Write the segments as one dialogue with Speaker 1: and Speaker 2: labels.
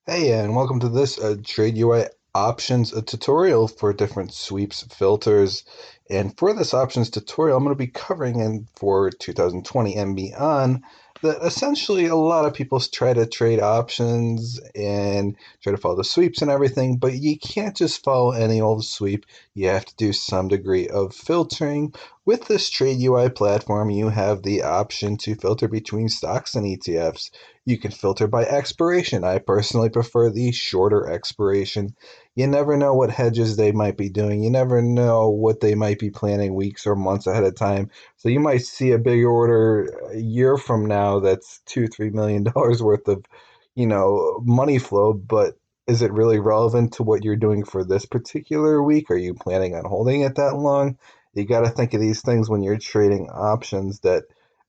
Speaker 1: Hey, and welcome to this TradeUI options tutorial for different sweeps filters. And for this options tutorial, I'm going to be covering in for 2020 and beyond that essentially a lot of people try to trade options and try to follow the sweeps and everything, but you can't just follow any old sweep. You have to do some degree of filtering. With this TradeUI platform, you have the option to filter between stocks and ETFs. You can filter by expiration. I personally prefer the shorter expiration. You never know what hedges they might be doing. You never know what they might be planning weeks or months ahead of time. So you might see a big order a year from now that's $2-3 million worth of, money flow, but is it really relevant to what you're doing for this particular week? Are you planning on holding it that long? You got to think of these things when you're trading options that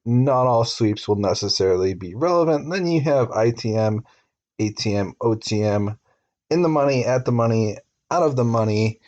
Speaker 1: not all sweeps will necessarily be relevant. And then you have ITM, ATM, OTM, in the money, at the money, out of the money.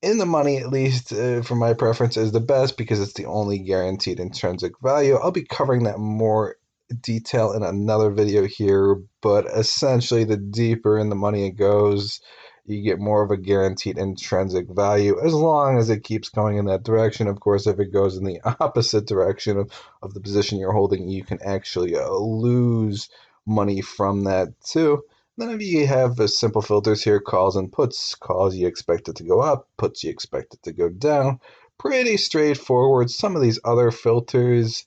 Speaker 1: In the money, at least for my preference, is the best because it's the only guaranteed intrinsic value. I'll be covering that more detail in another video here, but essentially, the deeper in the money it goes, you get more of a guaranteed intrinsic value as long as it keeps going in that direction. Of course, if it goes in the opposite direction of the position you're holding, you can actually lose money from that too. Then if you have the simple filters here, calls and puts. Calls, you expect it to go up. Puts, you expect it to go down. Pretty straightforward. Some of these other filters,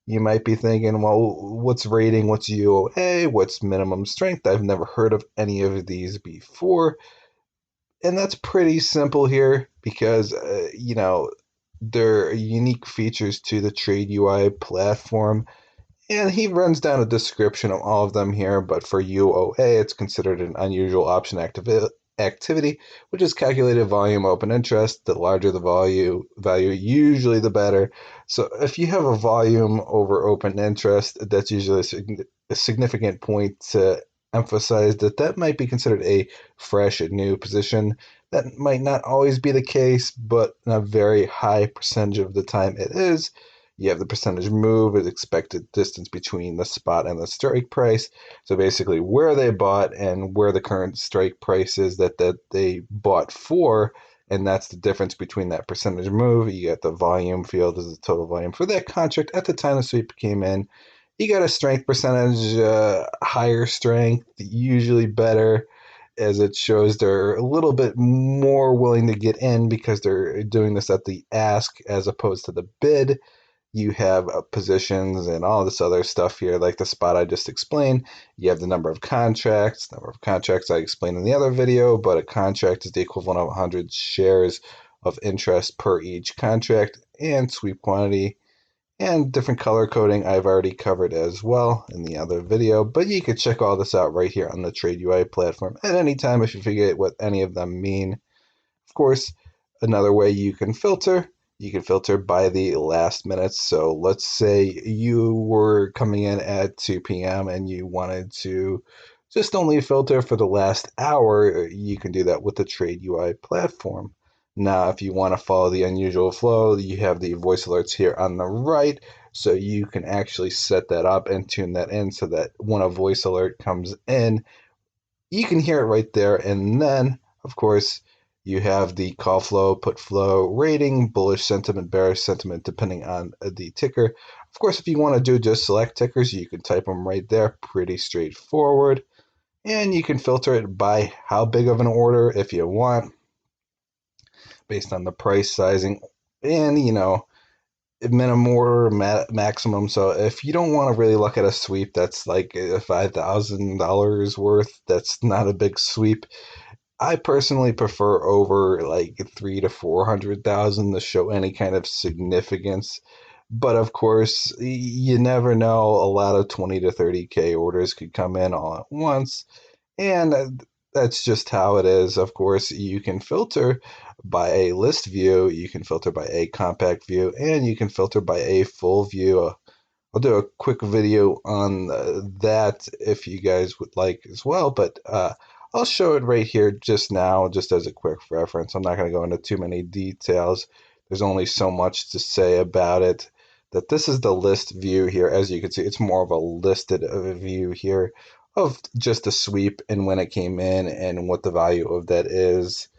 Speaker 1: you might be thinking, well, what's rating? What's UOA? What's minimum strength? I've never heard of any of these before. And that's pretty simple here because, there are unique features to the TradeUI platform, and he runs down a description of all of them here, but for UOA, it's considered an unusual option activity, which is calculated volume open interest. The larger the value, usually the better. So if you have a volume over open interest, that's usually a significant point to emphasize that might be considered a fresh and new position. That might not always be the case, but in a very high percentage of the time it is. You have the percentage move, is expected distance between the spot and the strike price. So basically, where they bought and where the current strike price is that they bought for, and that's the difference between that percentage move. You get the volume field as the total volume for that contract at the time the sweep came in. You got a strength percentage, higher strength, usually better, as it shows they're a little bit more willing to get in because they're doing this at the ask as opposed to the bid. You have positions and all this other stuff here, like the spot I just explained. You have the number of contracts. Number of contracts I explained in the other video, but a contract is the equivalent of 100 shares of interest per each contract, and sweep quantity and different color coding I've already covered as well in the other video. But you can check all this out right here on the TradeUI platform at any time if you forget what any of them mean. Of course, another way you can filter by the last minutes. So let's say you were coming in at 2 p.m. and you wanted to just only filter for the last hour. You can do that with the TradeUI platform. Now, if you want to follow the unusual flow, you have the voice alerts here on the right. So you can actually set that up and tune that in so that when a voice alert comes in, you can hear it right there. And then, of course, you have the call flow, put flow rating, bullish sentiment, bearish sentiment, depending on the ticker. Of course, if you want to do just select tickers, you can type them right there. Pretty straightforward. And you can filter it by how big of an order if you want, based on the price sizing. And, minimum order, maximum. So if you don't want to really look at a sweep that's like $5,000 worth, that's not a big sweep. I personally prefer over like 300 to 400,000 to show any kind of significance. But of course, you never know. A lot of 20 to 30K orders could come in all at once. And that's just how it is. Of course, you can filter by a list view, you can filter by a compact view, and you can filter by a full view. I'll do a quick video on that if you guys would like as well, but I'll show it right here just now, just as a quick reference. I'm not going to go into too many details. There's only so much to say about it. That this is the list view here. As you can see, it's more of a listed view here. of just the sweep and when it came in and what the value of that is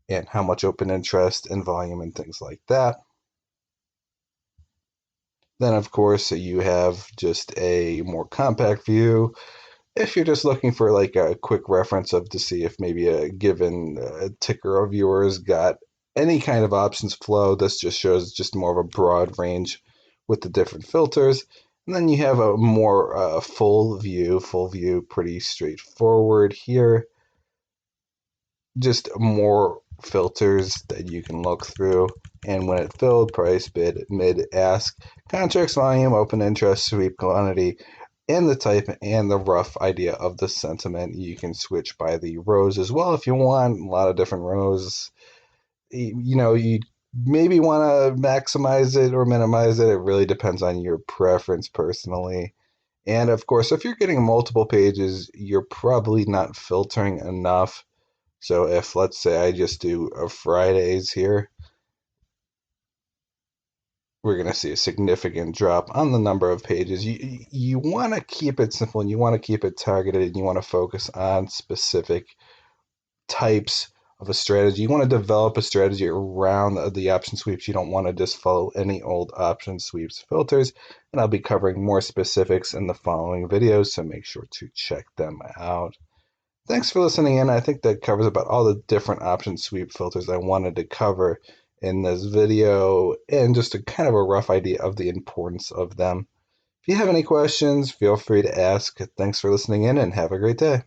Speaker 1: and how much open interest and volume and things like that. Then, of course, you have just a more compact view if you're just looking for like a quick reference of to see if maybe a given ticker of yours got any kind of options flow. This just shows just more of a broad range with the different filters. And then you have a more full view, pretty straightforward here. Just more filters that you can look through. And when it filled, price, bid, mid, ask, contracts volume, open interest, sweep quantity, and the type and the rough idea of the sentiment. You can switch by the rows as well if you want. A lot of different rows. You maybe want to maximize it or minimize it. It really depends on your preference personally. And of course, if you're getting multiple pages, you're probably not filtering enough. So if, let's say, I just do a Fridays here, we're going to see a significant drop on the number of pages. You want to keep it simple and you want to keep it targeted and you want to focus on specific types of a strategy. You want to develop a strategy around the option sweeps. You don't want to just follow any old option sweeps filters. And I'll be covering more specifics in the following videos, so make sure to check them out. Thanks for listening in. I think that covers about all the different option sweep filters I wanted to cover in this video and just a kind of a rough idea of the importance of them. If you have any questions, feel free to ask. Thanks for listening in and have a great day.